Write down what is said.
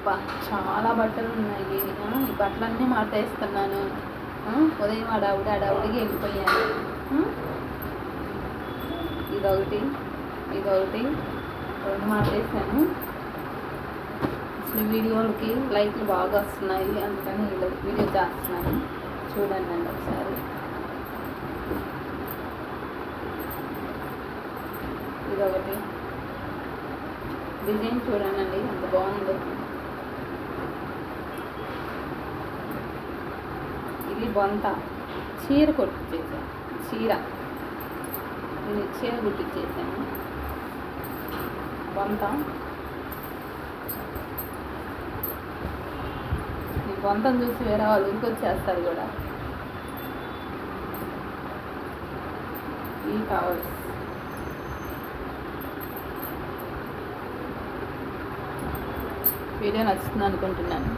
అబ్బా చాలా బట్టలు ఉన్నాయి. ఈ బట్టలన్నీ మార్చేస్తున్నాను. ఉదయం అడావుడికి వెళ్ళిపోయాను. ఇదొకటి ఇదొకటి 2 మార్చేసాను. అసలు వీడియోలకి లైక్లు బాగా వస్తున్నాయి, అందుకని వీడియో చేస్తున్నాను. చూడండి అండి ఒకసారి. ఇదొకటి డిజైన్ చూడండి ఎంత బాగుందో. ఇది బొంత చీర కుట్టించేసాను. చీర కుట్టించేసాను. బొంత ఈ బొంతను చూసి వేరే వాళ్ళు ఉరికొచ్చేస్తారు కూడా. ఈ టవల్స్ వీడియో నచ్చుతుంది అనుకుంటున్నాను.